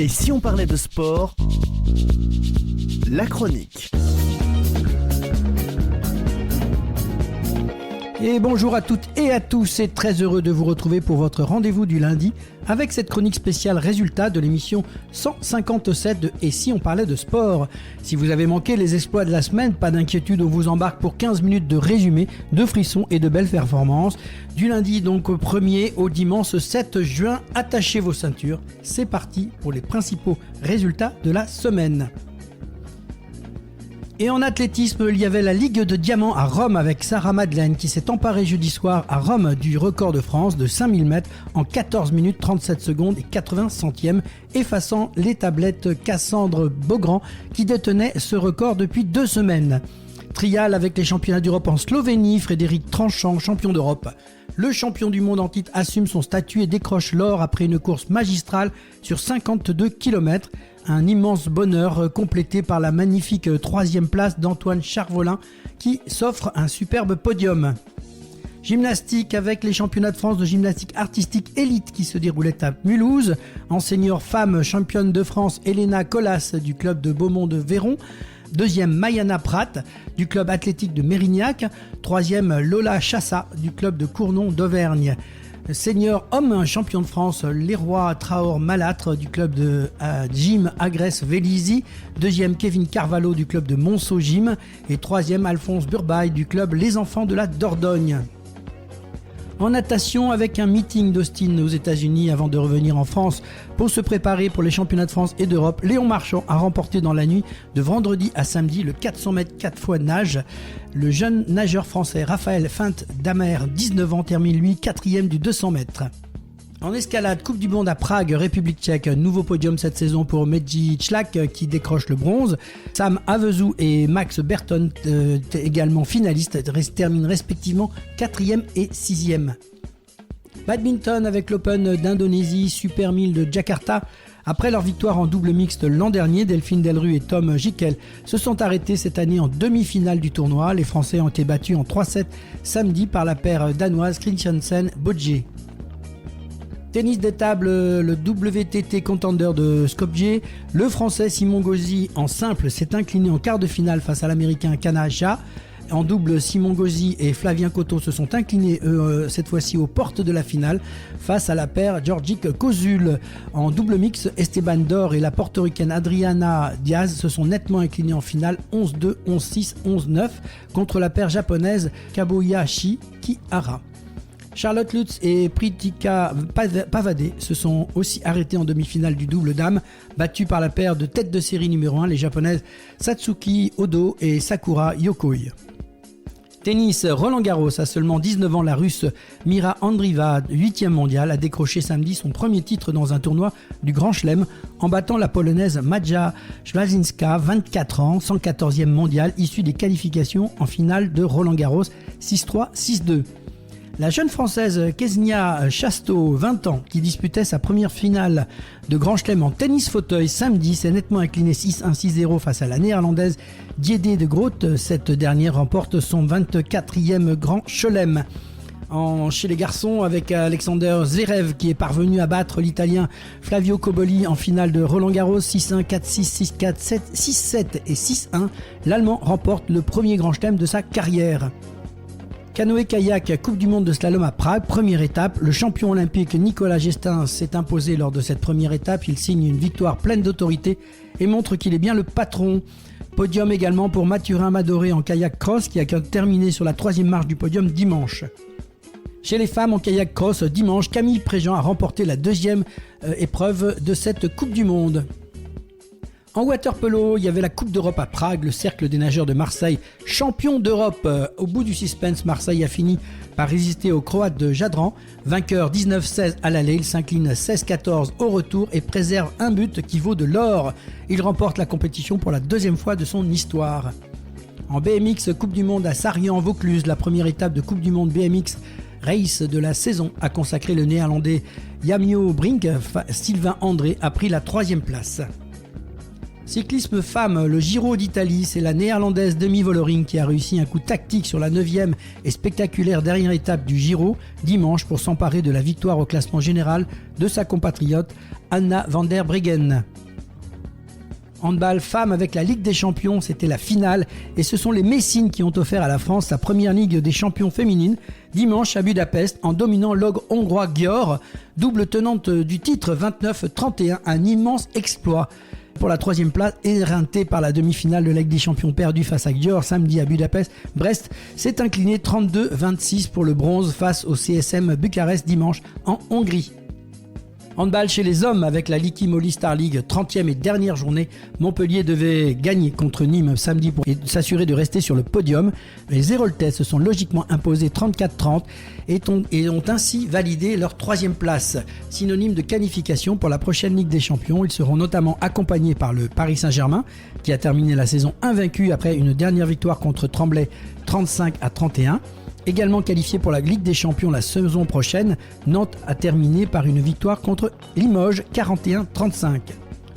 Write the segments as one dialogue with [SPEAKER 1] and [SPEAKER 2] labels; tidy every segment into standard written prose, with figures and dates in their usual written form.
[SPEAKER 1] Et si on parlait de sport, la chronique.
[SPEAKER 2] Et bonjour à toutes et à tous, et très heureux de vous retrouver pour votre rendez-vous du lundi avec cette chronique spéciale résultat de l'émission 157 de Et si on parlait de sport. Si vous avez manqué les exploits de la semaine, pas d'inquiétude, on vous embarque pour 15 minutes de résumé, de frissons et de belles performances. Du lundi donc au 1er au dimanche 7 juin, attachez vos ceintures, c'est parti pour les principaux résultats de la semaine. Et en athlétisme, il y avait la Ligue de Diamant à Rome avec Sarah Madeleine qui s'est emparée jeudi soir à Rome du record de France de 5000 mètres en 14 minutes 37 secondes et 80 centièmes, effaçant les tablettes Cassandre Beaugrand qui détenait ce record depuis 2 semaines. Trial avec les championnats d'Europe en Slovénie, Frédéric Tranchant, champion d'Europe. Le champion du monde en titre assume son statut et décroche l'or après une course magistrale sur 52 km. Un immense bonheur complété par la magnifique 3e place d'Antoine Charvolin qui s'offre un superbe podium. Gymnastique avec les championnats de France de gymnastique artistique élite qui se déroulaient à Mulhouse. En senior femme, championne de France Elena Colas du club de Beaumont de Véron. 2e Mayana Pratt du club athlétique de Mérignac. 3e Lola Chassa du club de Cournon d'Auvergne. Senior homme, champion de France, Leroy Traor Malâtre du club de Gym Agresse Vélizy. 2e Kevin Carvalho du club de Monceau Gym. Et 3e Alphonse Burbaille du club Les Enfants de la Dordogne. En natation avec un meeting d'Austin aux États-Unis avant de revenir en France pour se préparer pour les championnats de France et d'Europe, Léon Marchand a remporté dans la nuit de vendredi à samedi le 400 mètres 4 fois nage. Le jeune nageur français Raphaël Finte-Damer, 19 ans, termine lui 4e du 200 mètres. En escalade, Coupe du Monde à Prague, République tchèque, nouveau podium cette saison pour Medji Chlak qui décroche le bronze. Sam Avezou et Max Berton, également finalistes, terminent respectivement 4e et 6e. Badminton avec l'Open d'Indonésie, Super 1000 de Jakarta. Après leur victoire en double mixte l'an dernier, Delphine Delru et Tom Gickel se sont arrêtés cette année en demi-finale du tournoi. Les Français ont été battus en 3-7 samedi par la paire danoise Christiansen-Bodje. Tennis de table, le WTT Contender de Skopje. Le Français Simon Gauzy en simple s'est incliné en quart de finale face à l'Américain Kanaja. En double, Simon Gauzy et Flavien Coteau se sont inclinés cette fois-ci aux portes de la finale face à la paire Georgic Kozul. En double mix, Esteban Dor et la portoricaine Adriana Diaz se sont nettement inclinés en finale 11-2, 11-6, 11-9 contre la paire japonaise Kaboyashi Kihara. Charlotte Lutz et Pritika Pavade se sont aussi arrêtés en demi-finale du double dame, battus par la paire de tête de série numéro 1, les japonaises Satsuki Odo et Sakura Yokoi. Tennis, Roland Garros, à seulement 19 ans, la russe Mira Andreeva, 8e mondiale, a décroché samedi son premier titre dans un tournoi du Grand Chelem en battant la polonaise Maja Ślesinska, 24 ans, 114e mondiale, issue des qualifications en finale de Roland Garros, 6-3, 6-2. La jeune française Ksenia Chasteau, 20 ans, qui disputait sa première finale de Grand Chelem en tennis fauteuil samedi, s'est nettement inclinée 6-1, 6-0 face à la néerlandaise Diede de Groot. Cette dernière remporte son 24e Grand Chelem. Chez les garçons, avec Alexander Zverev qui est parvenu à battre l'italien Flavio Cobolli en finale de Roland Garros 6-1, 4-6, 6-4, 7, 6-7 et 6-1, l'Allemand remporte le premier Grand Chelem de sa carrière. Canoë-kayak, Coupe du Monde de slalom à Prague, première étape. Le champion olympique Nicolas Gestin s'est imposé lors de cette première étape. Il signe une victoire pleine d'autorité et montre qu'il est bien le patron. Podium également pour Mathurin Madoré en kayak cross qui a terminé sur la 3e marche du podium dimanche. Chez les femmes en kayak cross, dimanche, Camille Préjean a remporté la 2e épreuve de cette Coupe du Monde. En waterpolo, il y avait la Coupe d'Europe à Prague, le cercle des nageurs de Marseille, champion d'Europe. Au bout du suspense, Marseille a fini par résister aux Croates de Jadran. Vainqueur 19-16 à l'aller, il s'incline 16-14 au retour et préserve un but qui vaut de l'or. Il remporte la compétition pour la 2e fois de son histoire. En BMX, Coupe du Monde à Sarrian-Vaucluse, la première étape de Coupe du Monde BMX Race de la saison a consacré le néerlandais Jamio Brink. Sylvain André a pris la 3e place. Cyclisme femme, le Giro d'Italie, c'est la néerlandaise Demi Vollering qui a réussi un coup tactique sur la 9e et spectaculaire dernière étape du Giro dimanche pour s'emparer de la victoire au classement général de sa compatriote Anna van der Breggen. Handball femmes avec la Ligue des Champions, c'était la finale et ce sont les Messines qui ont offert à la France sa première Ligue des Champions féminine dimanche à Budapest en dominant l'ogre hongrois Győr, double tenante du titre 29-31, un immense exploit. Pour la troisième place, éreintée par la demi-finale de la Ligue des Champions perdue face à Győr samedi à Budapest, Brest s'est incliné 32-26 pour le bronze face au CSM Bucarest dimanche en Hongrie. Handball chez les hommes avec la Liqui Moly Star League, 30e et dernière journée. Montpellier devait gagner contre Nîmes samedi pour s'assurer de rester sur le podium. Les Héroltais se sont logiquement imposés 34-30 et ont ainsi validé leur troisième place, synonyme de qualification pour la prochaine Ligue des Champions. Ils seront notamment accompagnés par le Paris Saint-Germain qui a terminé la saison invaincu après une dernière victoire contre Tremblay 35-31. Également qualifié pour la Ligue des Champions la saison prochaine, Nantes a terminé par une victoire contre Limoges 41-35.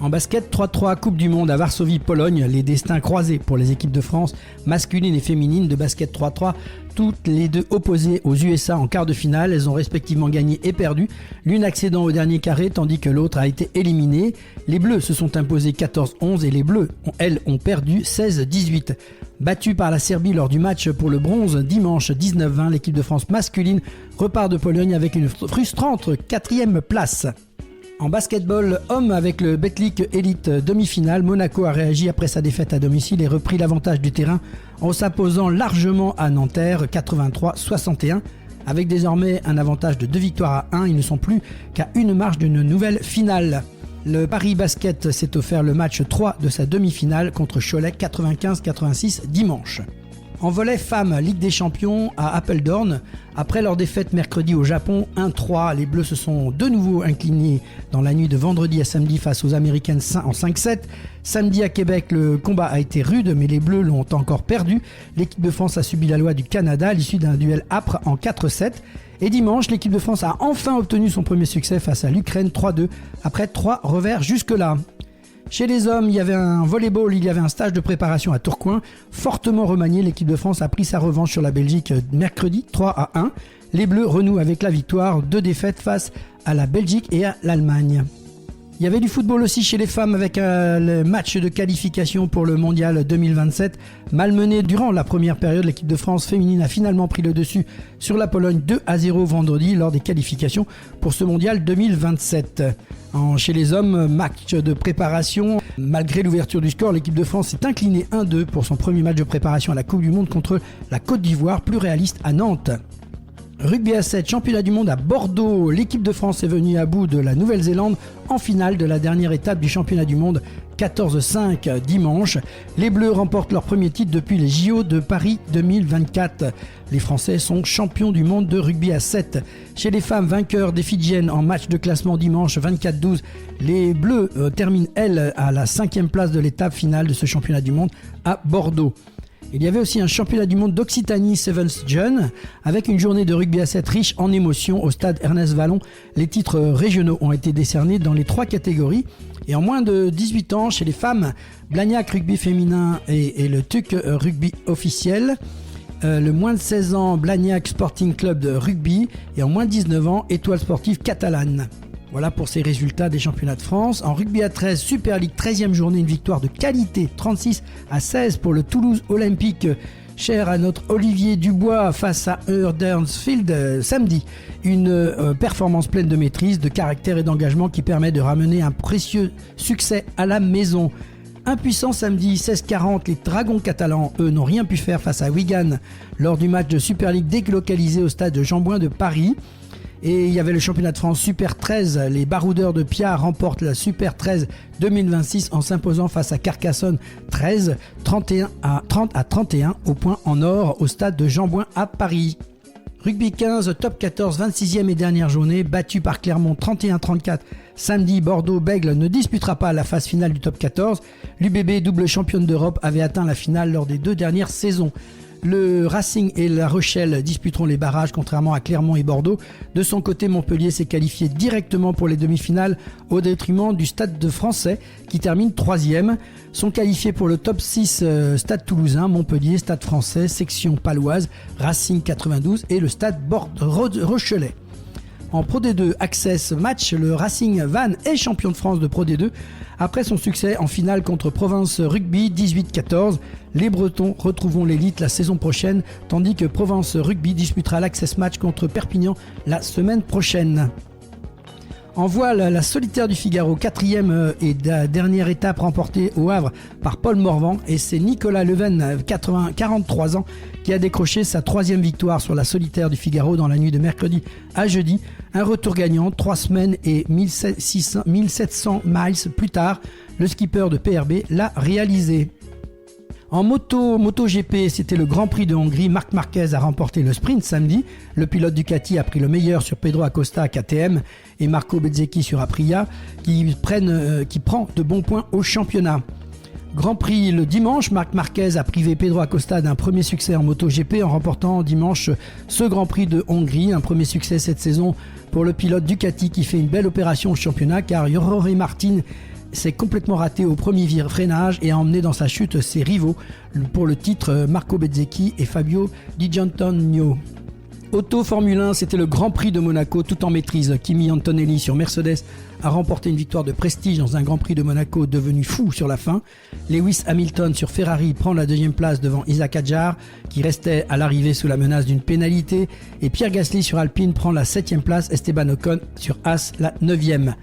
[SPEAKER 2] En basket, 3-3 Coupe du Monde à Varsovie, Pologne, les destins croisés pour les équipes de France masculines et féminines de basket 3-3, toutes les deux opposées aux USA en quart de finale. Elles ont respectivement gagné et perdu, l'une accédant au dernier carré tandis que l'autre a été éliminée. Les Bleus se sont imposés 14-11 et les Bleus, elles, ont perdu 16-18. Battue par la Serbie lors du match pour le bronze dimanche 19-20, l'équipe de France masculine repart de Pologne avec une frustrante 4e place. En basketball homme avec le Betclic Elite demi-finale, Monaco a réagi après sa défaite à domicile et repris l'avantage du terrain en s'imposant largement à Nanterre 83-61. Avec désormais un avantage de 2 victoires à 1, ils ne sont plus qu'à une marche d'une nouvelle finale. Le Paris Basket s'est offert le match 3 de sa demi-finale contre Cholet 95-86 dimanche. En volley femmes, Ligue des Champions à Apeldoorn. Après leur défaite mercredi au Japon 1-3, les Bleus se sont de nouveau inclinés dans la nuit de vendredi à samedi face aux Américaines en 5-7. Samedi à Québec, le combat a été rude, mais les Bleus l'ont encore perdu. L'équipe de France a subi la loi du Canada à l'issue d'un duel âpre en 4-7. Et dimanche, l'équipe de France a enfin obtenu son premier succès face à l'Ukraine 3-2, après 3 revers jusque-là. Chez les hommes, il y avait un volleyball, il y avait un stage de préparation à Tourcoing. Fortement remanié, l'équipe de France a pris sa revanche sur la Belgique mercredi 3-1. Les Bleus renouent avec la victoire, 2 défaites face à la Belgique et à l'Allemagne. Il y avait du football aussi chez les femmes avec le match de qualification pour le mondial 2027. Malmenée durant la première période, l'équipe de France féminine a finalement pris le dessus sur la Pologne 2-0 vendredi lors des qualifications pour ce mondial 2027. Chez les hommes, match de préparation. Malgré l'ouverture du score, l'équipe de France s'est inclinée 1-2 pour son premier match de préparation à la Coupe du Monde contre la Côte d'Ivoire, plus réaliste à Nantes. Rugby à 7, championnat du monde à Bordeaux. L'équipe de France est venue à bout de la Nouvelle-Zélande en finale de la dernière étape du championnat du monde 14-5 dimanche. Les Bleus remportent leur premier titre depuis les JO de Paris 2024. Les Français sont champions du monde de rugby à 7. Chez les femmes, vainqueurs des Fidjiennes en match de classement dimanche 24-12, les Bleus terminent, elles, à la 5e place de l'étape finale de ce championnat du monde à Bordeaux. Il y avait aussi un championnat du monde d'Occitanie Sevens Jeunes avec une journée de rugby à 7 riche en émotions au stade Ernest Vallon. Les titres régionaux ont été décernés dans les 3 catégories. Et en moins de 18 ans, chez les femmes, Blagnac Rugby féminin et le TUC Rugby officiel. Le moins de 16 ans, Blagnac Sporting Club de rugby. Et en moins de 19 ans, Étoile Sportive Catalane. Voilà pour ces résultats des championnats de France. En rugby à 13, Super League, 13e journée, une victoire de qualité, 36-16 pour le Toulouse Olympique, cher à notre Olivier Dubois face à Huddersfield samedi. Une performance pleine de maîtrise, de caractère et d'engagement qui permet de ramener un précieux succès à la maison. Impuissant samedi 16-40, les Dragons catalans, eux, n'ont rien pu faire face à Wigan lors du match de Super League délocalisé au stade de Jean-Bouin de Paris. Et il y avait le championnat de France Super 13. Les Baroudeurs de Piat remportent la Super 13 2026 en s'imposant face à Carcassonne 13, 30 à 31 au point en or au stade de Jean-Bouin à Paris. Rugby 15, top 14, 26e et dernière journée, battu par Clermont 31-34. Samedi, Bordeaux-Bègles ne disputera pas la phase finale du top 14. L'UBB, double championne d'Europe, avait atteint la finale lors des 2 dernières saisons. Le Racing et La Rochelle disputeront les barrages contrairement à Clermont et Bordeaux. De son côté, Montpellier s'est qualifié directement pour les demi-finales au détriment du Stade de Français qui termine 3e. Sont qualifiés pour le top 6 Stade Toulousain, Montpellier, Stade Français, section paloise, Racing 92 et le Stade Rochelet. En Pro D2 Access Match, le Racing Vannes est champion de France de Pro D2 après son succès en finale contre Provence Rugby 18-14. Les Bretons retrouveront l'élite la saison prochaine, tandis que Provence Rugby disputera l'Access Match contre Perpignan la semaine prochaine. En voile, la solitaire du Figaro, 4e et dernière étape remportée au Havre par Paul Morvan, et c'est Nicolas Leven, 43 ans, qui a décroché sa 3e victoire sur la solitaire du Figaro dans la nuit de mercredi à jeudi. Un retour gagnant, 3 semaines et 1700 miles plus tard, le skipper de PRB l'a réalisé. En MotoGP, c'était le Grand Prix de Hongrie. Marc Marquez a remporté le sprint samedi. Le pilote Ducati a pris le meilleur sur Pedro Acosta KTM et Marco Bezzecchi sur Aprilia, qui prend de bons points au championnat. Grand Prix le dimanche, Marc Marquez a privé Pedro Acosta d'un premier succès en MotoGP en remportant dimanche ce Grand Prix de Hongrie. Un premier succès cette saison pour le pilote Ducati qui fait une belle opération au championnat, car Jorge Martin s'est complètement raté au premier freinage et a emmené dans sa chute ses rivaux pour le titre, Marco Bezzecchi et Fabio Di Giannantonio. Auto Formule 1, c'était le Grand Prix de Monaco tout en maîtrise. Kimi Antonelli sur Mercedes a remporté une victoire de prestige dans un Grand Prix de Monaco devenu fou sur la fin. Lewis Hamilton sur Ferrari prend la 2e place devant Isaac Hadjar qui restait à l'arrivée sous la menace d'une pénalité. Et Pierre Gasly sur Alpine prend la 7e place, Esteban Ocon sur Haas la 9e.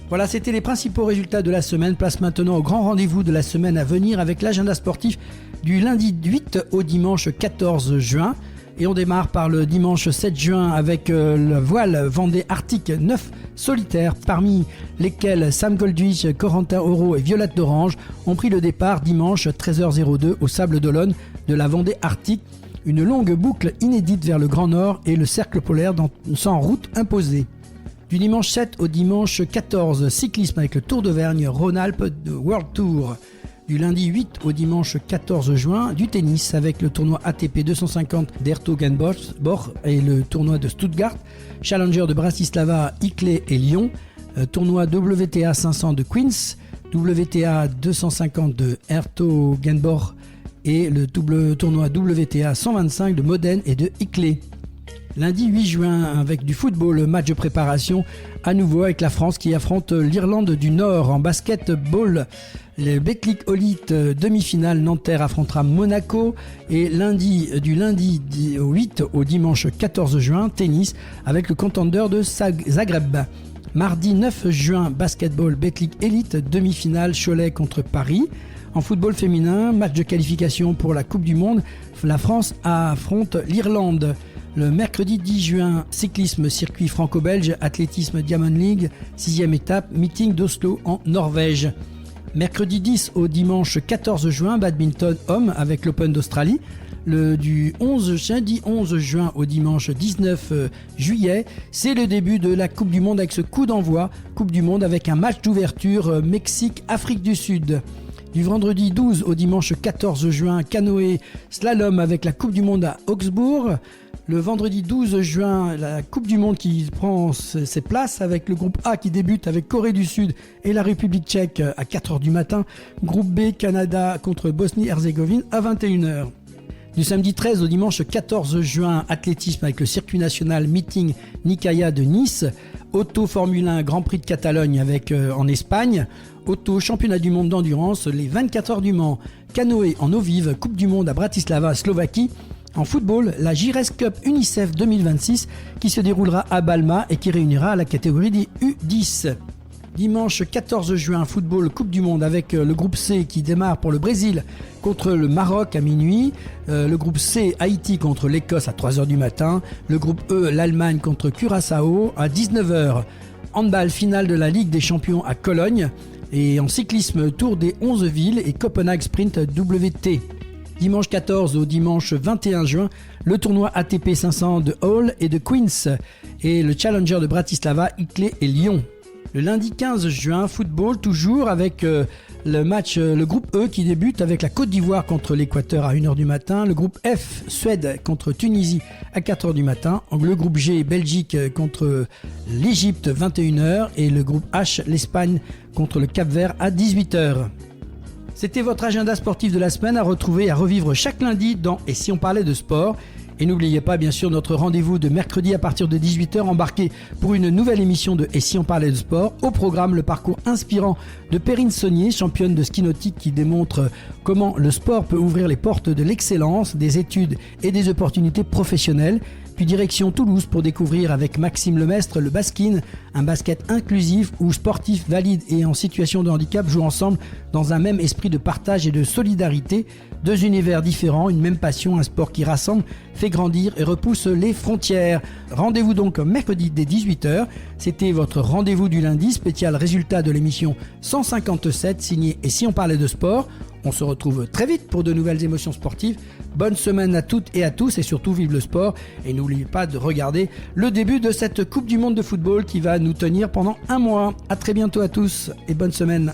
[SPEAKER 2] Voilà, c'était les principaux résultats de la semaine. Place maintenant au grand rendez-vous de la semaine à venir avec l'agenda sportif du lundi 8 au dimanche 14 juin. Et on démarre par le dimanche 7 juin avec le voile Vendée Arctique 9 solitaires, parmi lesquels Sam Goldwich, Corentin Auro et Violette d'Orange ont pris le départ dimanche 13h02 au Sable d'Olonne de la Vendée Arctique. Une longue boucle inédite vers le Grand Nord et le cercle polaire sans route imposée. Du dimanche 7 au dimanche 14, cyclisme avec le Tour d'Auvergne-Rhône-Alpes de World Tour. Du lundi 8 au dimanche 14 juin, du tennis avec le tournoi ATP 250 d'Hertogenbosch et le tournoi de Stuttgart, Challenger de Bratislava, Ickley et Lyon, tournoi WTA 500 de Queens, WTA 250 de Hertogenbosch et le tournoi WTA 125 de Modène et de Ickley. Lundi 8 juin, avec du football, match de préparation à nouveau avec la France qui affronte l'Irlande du Nord. En basketball, le Betclic Elite demi-finale, Nanterre affrontera Monaco. Et du lundi 8 au dimanche 14 juin, tennis avec le contender de Zagreb. Mardi 9 juin, basketball Betclic Elite demi-finale, Cholet contre Paris. En football féminin, match de qualification pour la Coupe du Monde, la France affronte l'Irlande. Le mercredi 10 juin, cyclisme circuit franco-belge, athlétisme Diamond League, 6e étape, meeting d'Oslo en Norvège. Mercredi 10 au dimanche 14 juin, badminton homme avec l'Open d'Australie. Du jeudi 11 juin au dimanche 19 juillet, c'est le début de la Coupe du Monde avec ce coup d'envoi. Coupe du Monde avec un match d'ouverture Mexique-Afrique du Sud. Du vendredi 12 au dimanche 14 juin, canoë slalom avec la Coupe du Monde à Augsbourg. Le vendredi 12 juin, la Coupe du Monde qui prend ses places avec le groupe A qui débute avec Corée du Sud et la République tchèque à 4h du matin. Groupe B, Canada contre Bosnie-Herzégovine à 21h. Du samedi 13 au dimanche 14 juin, athlétisme avec le circuit national meeting Nikaya de Nice. Auto Formule 1 Grand Prix de Catalogne en Espagne. Auto Championnat du monde d'endurance, les 24 heures du Mans. Canoë en eau vive, Coupe du monde à Bratislava, Slovaquie. En football, la Gires Cup UNICEF 2026 qui se déroulera à Balma et qui réunira la catégorie des U10. Dimanche 14 juin, football Coupe du Monde avec le groupe C qui démarre pour le Brésil contre le Maroc à minuit. Le groupe C, Haïti contre l'Écosse à 3h du matin. Le groupe E, l'Allemagne contre Curaçao à 19h. Handball, finale de la Ligue des Champions à Cologne. Et en cyclisme, Tour des 11 villes et Copenhague Sprint WT. Dimanche 14 au dimanche 21 juin, le tournoi ATP 500 de Hall et de Queens et le Challenger de Bratislava, Ickley et Lyon. Le lundi 15 juin, football toujours avec le groupe E qui débute avec la Côte d'Ivoire contre l'Équateur à 1h du matin, le groupe F, Suède contre Tunisie à 4h du matin, le groupe G, Belgique contre l'Égypte 21h et le groupe H, l'Espagne contre le Cap-Vert à 18h. C'était votre agenda sportif de la semaine à retrouver et à revivre chaque lundi dans Et si on parlait de sport. Et n'oubliez pas bien sûr notre rendez-vous de mercredi à partir de 18h, embarqué pour une nouvelle émission de Et si on parlait de sport. Au programme, le parcours inspirant de Perrine Saunier, championne de ski nautique qui démontre comment le sport peut ouvrir les portes de l'excellence, des études et des opportunités professionnelles. Puis direction Toulouse pour découvrir avec Maxime Lemestre le baskin, un basket inclusif où sportifs valides et en situation de handicap jouent ensemble dans un même esprit de partage et de solidarité. Deux univers différents, une même passion, un sport qui rassemble, fait grandir et repousse les frontières. Rendez-vous donc mercredi dès 18h. C'était votre rendez-vous du lundi, spécial résultat de l'émission 157, signé Et si on parlait de sport. On se retrouve très vite pour de nouvelles émotions sportives. Bonne semaine à toutes et à tous et surtout vive le sport. Et n'oubliez pas de regarder le début de cette Coupe du Monde de football qui va nous tenir pendant un mois. À très bientôt à tous et bonne semaine.